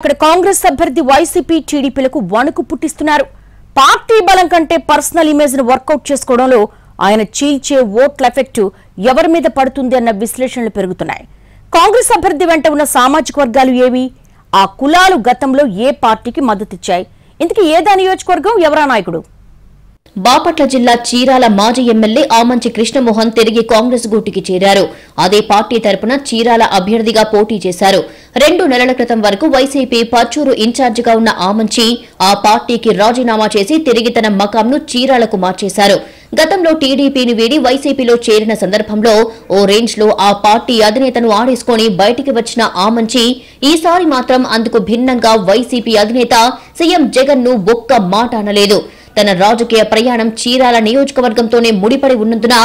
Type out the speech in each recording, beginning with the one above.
అక్కడ కాంగ్రెస్ అభ్యర్థి వైసీపీ టీడీపీలకు వణుకు పుట్టిస్తున్నారు. పార్టీ బలం కంటే పర్సనల్ ఇమేజ్ ను వర్కౌట్ చేసుకోవడంలో ఆయన చీల్చే ఓట్ల ఎఫెక్ట్ ఎవరి మీద పడుతుంది అన్న విశ్లేషణలు పెరుగుతున్నాయి. కాంగ్రెస్ అభ్యర్థి వెంట ఉన్న సామాజిక వర్గాలు ఏవి, ఆ కులాలు గతంలో ఏ పార్టీకి మద్దతిచ్చాయి, ఇంతకీ ఏదా నియోజకవర్గం, ఎవరా నాయకుడు? బాపట్ల జిల్లా చీరాల మాజీ ఎమ్మెల్యే ఆమంచి కృష్ణమోహన్ తిరిగి కాంగ్రెస్ గూటికి చేరారు. అదే పార్టీ తరపున చీరాల అభ్యర్థిగా పోటీ చేశారు. 2 నెలల క్రితం వరకు వైసీపీ పర్చూరు ఇన్ఛార్జిగా ఉన్న ఆమంచి ఆ పార్టీకి రాజీనామా చేసి తిరిగి తన మకాంను చీరాలకు మార్చేశారు. గతంలో టీడీపీని వీడి వైసీపీలో చేరిన సందర్భంలో ఓ రేంజ్ లో ఆ పార్టీ అధినేతను ఆడేసుకుని బయటికి వచ్చిన ఆమంచి ఈసారి మాత్రం అందుకు భిన్నంగా వైసీపీ అధినేత సీఎం జగన్ ను ఒక్క మాట అనలేదు. తన రాజకీయ ప్రయాణం చీరాల నియోజకవర్గంతోనే ముడిపడి ఉన్నందున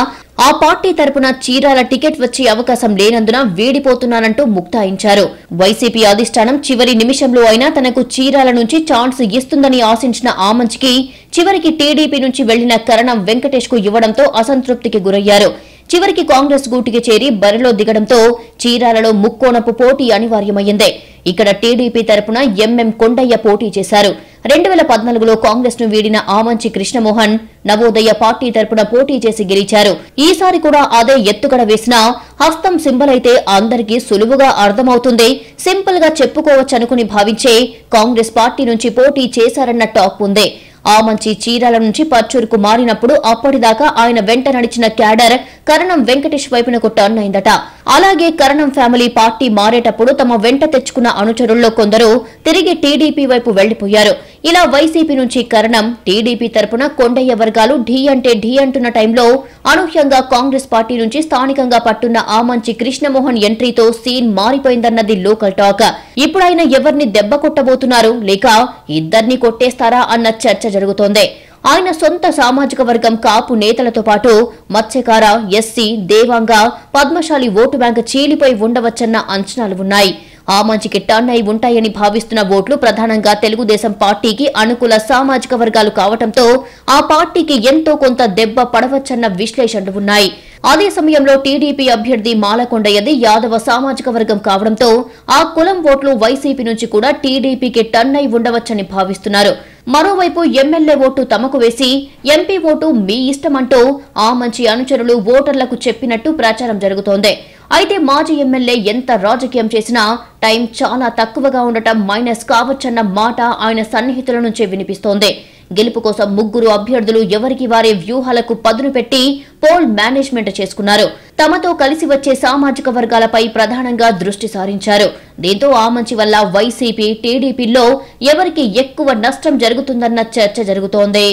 ఆ పార్టీ తరపున చీరాల టికెట్ వచ్చే అవకాశం లేనందున వీడిపోతున్నానంటూ ముక్తాయించారు. వైసీపీ అధిష్టానం చివరి నిమిషంలో అయినా తనకు చీరాల నుంచి ఛాన్స్ ఇస్తుందని ఆశించిన ఆమంచికి చివరికి టీడీపీ నుంచి వెళ్లిన కరణం వెంకటేష్ కు ఇవ్వడంతో అసంతృప్తికి గురయ్యారు. చివరికి కాంగ్రెస్ గూటికి చేరి బరిలో దిగడంతో చీరాలలో ముక్కోణపు పోటీ అనివార్యమైంది. ఇక్కడ టీడీపీ తరపున ఎంఎం కొండయ్య పోటీ చేశారు. 2014లో కాంగ్రెస్ ను వీడిన ఆమంచి కృష్ణమోహన్ నవోదయ పార్టీ తరపున పోటీ చేసి గెలిచారు. ఈసారి కూడా అదే ఎత్తుగడ వేసినా హస్తం సింబల్ అయితే అందరికీ సులువుగా అర్థమవుతుంది, సింపుల్ గా చెప్పుకోవచ్చనుకుని భావించే కాంగ్రెస్ పార్టీ నుంచి పోటీ చేశారన్న టాక్ ఉంది. ఆమంచి చీరాల నుంచి పర్చూరుకు మారినప్పుడు అప్పటిదాకా ఆయన వెంట నడిచిన క్యాడర్ కరణం వెంకటేష్ వైపునకు టర్న్ అయిందట. అలాగే కరణం ఫ్యామిలీ పార్టీ మారేటప్పుడు తమ వెంట తెచ్చుకున్న అనుచరుల్లో కొందరు తిరిగి టీడీపీ వైపు వెళ్లిపోయారు. ఇలా వైసీపీ నుంచి కరణం, టీడీపీ తరపున కొండయ్య వర్గాలు ఢీ అంటే ఢీ అంటున్న టైంలో అనూహ్యంగా కాంగ్రెస్ పార్టీ నుంచి స్థానికంగా పట్టున్న ఆమంచి కృష్ణమోహన్ ఎంట్రీతో సీన్ మారిపోయిందన్నది లోకల్ టాక్. ఇప్పుడు ఆయన ఎవరిని దెబ్బ కొట్టబోతున్నారు, లేక ఇద్దరిని కొట్టేస్తారా అన్న చర్చ జరుగుతోంది. ఆయన సొంత సామాజిక వర్గం కాపు నేతలతో పాటు మత్స్యకార, ఎస్సీ, దేవాంగ, పద్మశాలి ఓటు బ్యాంక్ చీలిపోయి ఉండవచ్చన్న అంచనాలు ఉన్నాయి. ఆమంచికి టర్న్ అయి ఉంటాయని భావిస్తున్న ఓట్లు ప్రధానంగా తెలుగుదేశం పార్టీకి అనుకూల సామాజిక వర్గాలు కావడంతో ఆ పార్టీకి ఎంతో కొంత దెబ్బ పడవచ్చన్న విశ్లేషణలు ఉన్నాయి. అదే సమయంలో టీడీపీ అభ్యర్థి మాలకొండయ్యది యాదవ సామాజిక వర్గం కావడంతో ఆ కులం ఓట్లు వైసీపీ నుంచి కూడా టీడీపీకి టర్న్ అయి ఉండవచ్చని భావిస్తున్నారు. మరోవైపు ఎమ్మెల్యే ఓటు తమకు వేసి ఎంపీ ఓటు మీ ఇష్టమంటూ ఆమంచి అనుచరులు ఓటర్లకు చెప్పినట్టు ప్రచారం జరుగుతోంది. అయితే మాజీ ఎమ్మెల్యే ఎంత రాజకీయం చేసినా టైం చాలా తక్కువగా ఉండటం మైనస్ కావచ్చన్న మాట ఆయన సన్నిహితుల నుంచే వినిపిస్తోంది. గెలుపు కోసం ముగ్గురు అభ్యర్థులు ఎవరికి వారే వ్యూహాలకు పదును పెట్టి పోల్ మేనేజ్మెంట్ చేసుకున్నారు. తమతో కలిసి వచ్చే సామాజిక వర్గాలపై ప్రధానంగా దృష్టి సారించారు. దీంతో ఆమంచి వల్ల వైసీపీ, టీడీపీలో ఎవరికి ఎక్కువ నష్టం జరుగుతుందన్న చర్చ జరుగుతోంది.